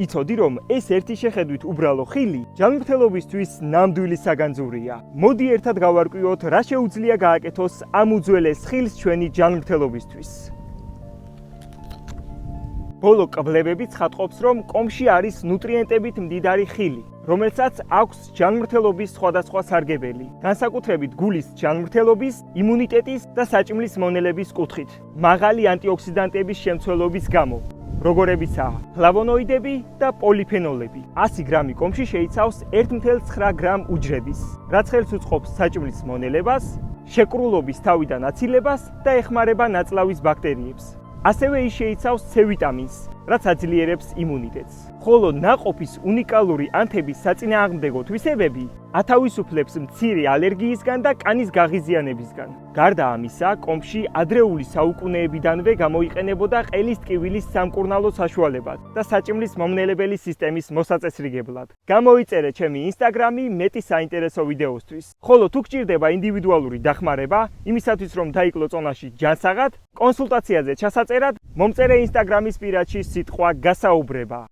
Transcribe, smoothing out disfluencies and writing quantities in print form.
იცოდი, რომ ეს ერთი შეხედვით უბრალო ხილი ჯანმრთელობისთვის ნამდვილი საგანძურია. მოდი ერთად გავარკვიოთ, რა შეუძლია გააკეთოს ამ უძველეს ხილს ჩვენი ჯანმრთელობისთვის. ბოლო კვლევები ცხადყოფს, რომ კომში არის ნუტრიენტებით მდიდარი ხილი, რომელსაც აქვს ჯანმრთელობის სხვადასხვა სარგებელი, განსაკუთრებით გულის ჯანმრთელობის, იმუნიტეტის და საჭმლის მონელების კუთხით, მაღალი ანტიოქსიდანტების შემცველობის გამო, როგორებიცაა ფლავონოიდები და პოლიფენოლები. 100 გრამი კომში შეიცავს 1,9 გრამ უჯრედის, რაც ხელს უწყობს საჭმლის მონელებას, შეკრულობის თავიდან აცილებას და ეხმარება ნაწლავის ბაქტერიებს. ასევე ის შეიცავს C ვიტამინს, რაც აძლიერებს იმუნიტეტს. ხოლო ნაყოფის უნიკალური ანთების საწინააღმდეგო თვისებები ათავისუფლებს მცირე ალერგიისგან და კანის გაღიზიანებისგან. გარდა ამისა, კომში ადრეული საუკუნეებიდანვე გამოიყენებოდა ყელის ტკივილის სამკურნალო საშუალებად და საჭმლის მომნელებელი სისტემის მოსაწესრიგებლად. გამოიწერე ჩემი ინსტაგრამი მეტი საინტერესო ვიდეოსთვის. ხოლო თუ გჭირდება ინდივიდუალური დახმარება, იმისათვის რომ დაიკლო წონაში ჯანსაღად, კონსულტაციაზე ჩასაწერად, მომწერე ინსტაგრამის პირადში სიტყვა გასაუბრება.